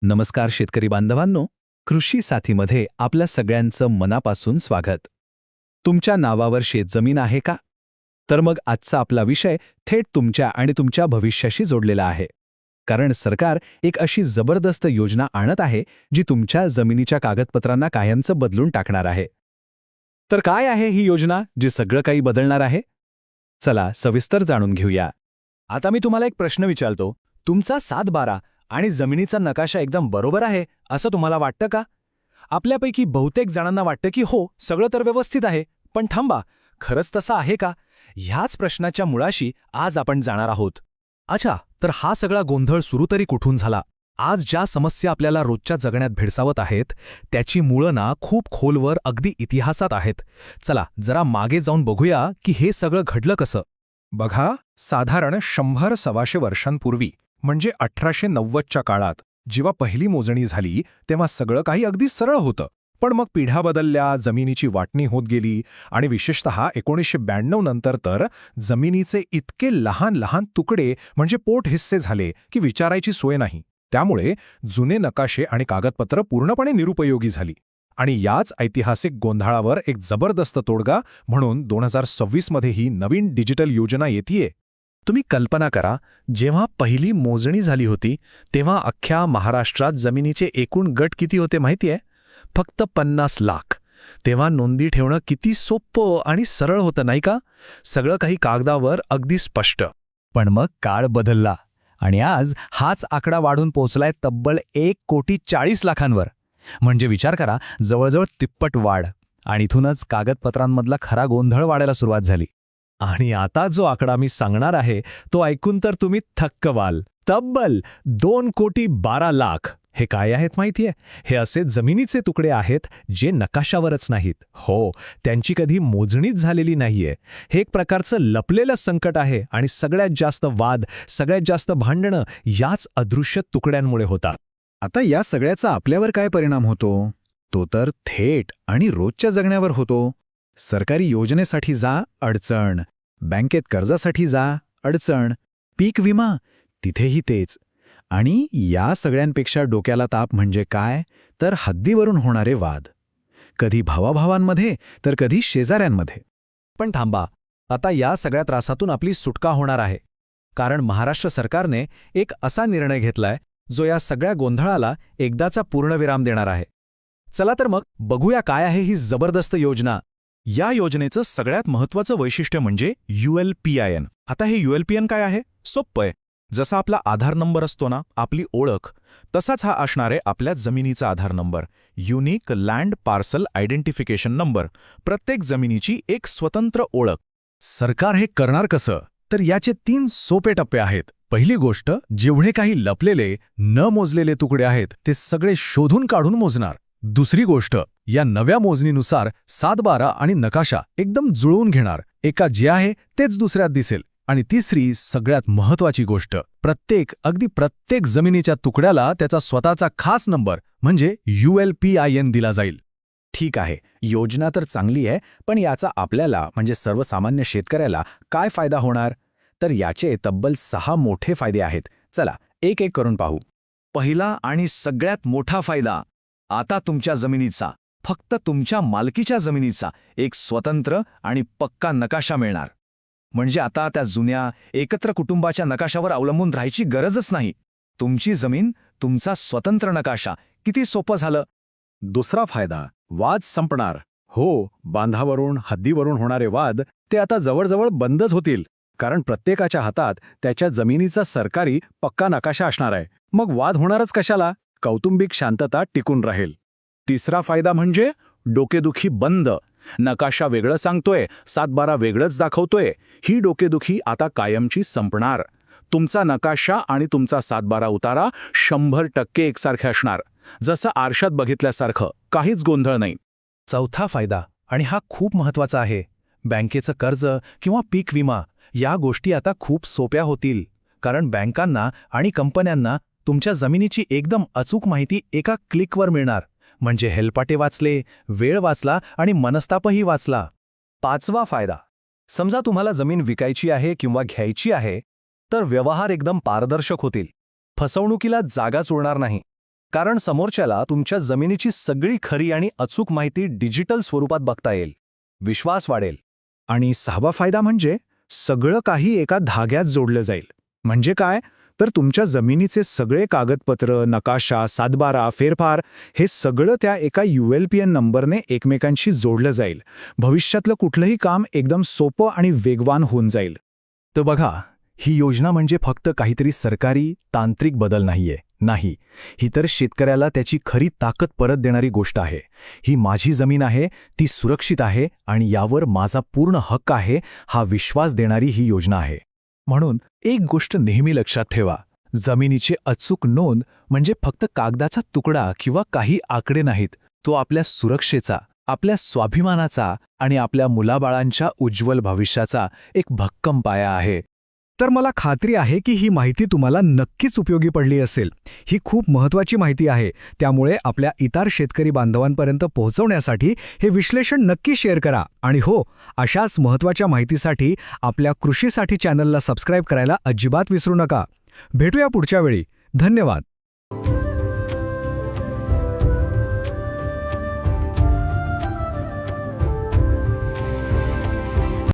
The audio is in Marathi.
नमस्कार शेतकरी बांधवांनो, कृषी साथीमध्ये आपल्या सगळ्यांचं मनापासून स्वागत. तुमच्या नावावर शेतजमीन आहे का? तर मग आजचा आपला विषय थेट तुमच्या आणि तुमच्या भविष्याशी जोडलेला आहे. कारण सरकार एक अशी जबरदस्त योजना आणत आहे जी तुमच्या जमिनीच्या कागदपत्रांना कायमचं बदलून टाकणार आहे. तर काय आहे ही योजना जी सगळं काही बदलणार आहे? चला सविस्तर जाणून घेऊया. आता मी तुम्हाला एक प्रश्न विचारतो. तुमचा 7-12 आणि जमिनीचा नकाशा एकदम बरोबर आहे असं तुम्हाला वाटतं का? आपल्यापैकी बहुतेक जणांना वाटतं की हो, सगळं तर व्यवस्थित आहे. पण थांबा, खरंच तसं आहे का? ह्याच प्रश्नाच्या मुळाशी आज आपण जाणार आहोत. अच्छा, तर हा सगळा गोंधळ सुरू तरी कुठून झाला? आज ज्या समस्या आपल्याला रोजच्या जगण्यात भेडसावत आहेत त्याची मुळं ना खूप खोलवर अगदी इतिहासात आहेत. चला जरा मागे जाऊन बघूया की हे सगळं घडलं कसं. बघा, साधारण 100-125 वर्षांपूर्वी म्हणजे 1890च्या काळात जेव्हा पहिली मोजणी झाली तेव्हा सगळं काही अगदी सरळ होतं. पण मग पिढ्या बदलल्या, जमिनीची वाटणी होत गेली आणि विशेषतः 1992 नंतर तर जमिनीचे इतके लहान लहान तुकडे म्हणजे पोट हिस्से झाले की विचारायची सोय नाही. त्यामुळे जुने नकाशे आणि कागदपत्र पूर्णपणे निरुपयोगी झाली. आणि याच ऐतिहासिक गोंधळावर एक जबरदस्त तोडगा म्हणून 2026 मध्ये ही नवीन डिजिटल योजना येतेय. तुम्ही कल्पना करा, जेव्हा पहिली मोजणी झाली होती तेव्हा अख्ख्या महाराष्ट्रात जमिनीचे एकूण गट किती होते माहितीये? फक्त 50 लाख. तेव्हा नोंदी ठेवणं किती सोपं आणि सरळ होतं नाही का? सगळं काही कागदावर अगदी स्पष्ट. पण मग काळ बदलला आणि आज हाच आकडा वाढून पोहोचलाय तब्बल 1,40,00,000,000वर. म्हणजे विचार करा, जवळजवळ तिप्पट वाढ. आणि इथूनच कागदपत्रांमधला खरा गोंधळ वाढायला सुरुवात झाली. आणि आता जो आकडा मी सांगणार आहे तो ऐकून तर तुम्ही थक्क व्हाल. तब्बल 2,12,00,000. हे काय आहेत माहितीये? हे असे जमिनीचे तुकडे आहेत जे नकाशावरच नाहीत. हो, त्यांची कधी मोजणीच झालेली नाहीये. हे एक प्रकारचं लपलेलं संकट आहे आणि सगळ्यात जास्त वाद, सगळ्यात जास्त भांडणं याच अदृश्य तुकड्यांमुळे होतात. आता या सगळ्याचा आपल्यावर काय परिणाम होतो? तो तर थेट आणि रोजच्या जगण्यावर होतो. सरकारी योजनेसाठी जा, अडचण. बँकेत कर्जासाठी जा, अडचण. पीक विमा, तिथेही तेच. आणि या सगळ्यांपेक्षा डोक्याला ताप म्हणजे काय? तर हद्दीवरून होणारे वाद. कधी भावाभावांमध्ये तर कधी शेजाऱ्यांमध्ये. पण थांबा, आता या सगळ्या त्रासातून आपली सुटका होणार आहे. कारण महाराष्ट्र सरकारने एक असा निर्णय घेतलाय जो या सगळ्या गोंधळाला एकदाचा पूर्णविराम देणार आहे. चला तर मग बघूया काय आहे ही जबरदस्त योजना. या योजनेचं सगळ्यात महत्त्वाचं वैशिष्ट्य म्हणजे ULPIN. आता हे ULPIN काय आहे? सोप्पं आहे. जसा आपला आधार नंबर असतो ना, आपली ओळख, तसाच हा असणार आहे आपल्या जमिनीचा Aadhaar number. Unique land parcel identification number. प्रत्येक जमिनीची एक स्वतंत्र ओळख. सरकार हे करणार कसं? तर याचे 3 सोपे टप्पे आहेत. पहिली गोष्ट, जेवढे काही लपलेले, न मोजलेले तुकडे आहेत ते सगळे शोधून काढून मोजणार. दुसरी गोष्ट, या नव्या मोजणीनुसार 7-12 आणि नकाशा एकदम जुळवून घेणार. एका जे आहे तेच दुसऱ्यात दिसेल. आणि तिसरी सगळ्यात महत्त्वाची गोष्ट, अगदी प्रत्येक जमिनीच्या तुकड्याला त्याचा स्वतःचा खास नंबर म्हणजे ULPIN दिला जाईल. ठीक आहे, योजना तर चांगली आहे, पण याचा आपल्याला म्हणजे सर्वसामान्य शेतकऱ्याला काय फायदा होणार? तर याचे तब्बल 6 मोठे फायदे आहेत. चला एक एक करून पाहू. पहिला आणि सगळ्यात मोठा फायदा, आता तुमच्या जमिनीचा, फक्त तुमच्या मालकीच्या जमिनीचा एक स्वतंत्र आणि पक्का नकाशा मिळणार. म्हणजे आता त्या जुन्या एकत्र कुटुंबाच्या नकाशावर अवलंबून राहायची गरजच नाही. तुमची जमीन, तुमचा स्वतंत्र नकाशा. किती सोपं झालं. दुसरा फायदा, वाद संपणार. हो, बांधावरून, हद्दीवरून होणारे वाद ते आता जवळजवळ बंदच होतील. कारण प्रत्येकाच्या हातात त्याच्या जमिनीचा सरकारी पक्का नकाशा असणार आहे. मग वाद होणारच कशाला? कौटुंबिक शांतता टिकून राहील. तिसरा फायदा म्हणजे डोकेदुखी बंद. नकाशा वेगळं सांगतोय, 7-12 वेगळंच दाखवतोय. ही डोकेदुखी आता कायमची संपणार. तुमचा नकाशा आणि तुमचा 7-12 उतारा 100% एकसारखे असणार. जसं आरशात बघितल्यासारखं, काहीच गोंधळ नाही. चौथा फायदा, आणि हा खूप महत्त्वाचा आहे, बँकेचं कर्ज किंवा पीक विमा या गोष्टी आता खूप सोप्या होतील. कारण बँकांना आणि कंपन्यांना तुमच्या जमिनीची एकदम अचूक माहिती एका क्लिकवर मिळणार. म्हणजे हेलपाटे वाचले, वेळ वाचला आणि मनस्तापही वाचला. पाचवा फायदा, समजा तुम्हाला जमीन विकायची आहे किंवा घ्यायची आहे, तर व्यवहार एकदम पारदर्शक होतील. फसवणुकीला जागाच उरणार नाही. कारण समोरच्याला तुमच्या जमिनीची सगळी खरी आणि अचूक माहिती डिजिटल स्वरूपात बघता येईल. विश्वास वाढेल. आणि 6वा फायदा म्हणजे सगळं काही एका धाग्यात जोडलं जाईल. म्हणजे काय? तर तुमच्या जमिनीचे सगळे कागदपत्र, नकाशा, सातबारा, फेरफार हे सगळं त्या एका ULPN नंबरने एकमेकांशी जोडलं जाईल. भविष्यातलं कुठलंही काम एकदम सोपं आणि वेगवान होऊन जाईल. तर बघा, ही योजना म्हणजे फक्त काहीतरी सरकारी, तांत्रिक बदल नाहीये. नाही, ही तर शेतकऱ्याला त्याची खरी ताकद परत देणारी गोष्ट आहे. ही माझी जमीन आहे, ती सुरक्षित आहे आणि यावर माझा पूर्ण हक्क आहे, हा विश्वास देणारी ही योजना आहे. म्हणून एक गोष्ट नेहमी लक्षात ठेवा, जमिनीची अचूक नोंद म्हणजे फक्त कागदाचा तुकडा किंवा काही आकडे नाहीत. तो आपल्या सुरक्षेचा, आपल्या स्वाभिमानाचा आणि आपल्या मुलाबाळांच्या उज्ज्वल भविष्याचा एक भक्कम पाया आहे. तर मला खात्री आहे की ही माहिती तुम्हाला नक्कीच उपयोगी पडली असेल. ही खूप महत्त्वाची माहिती आहे, त्यामुळे आपल्या इतर शेतकरी बांधवांपर्यंत पोहोचवण्यासाठी हे विश्लेषण नक्की शेअर करा. आणि हो, अशाच महत्त्वाच्या माहितीसाठी आपल्या कृषीसाठी चॅनलला सबस्क्राईब करायला अजिबात विसरू नका. भेटूया पुढच्या वेळी. धन्यवाद.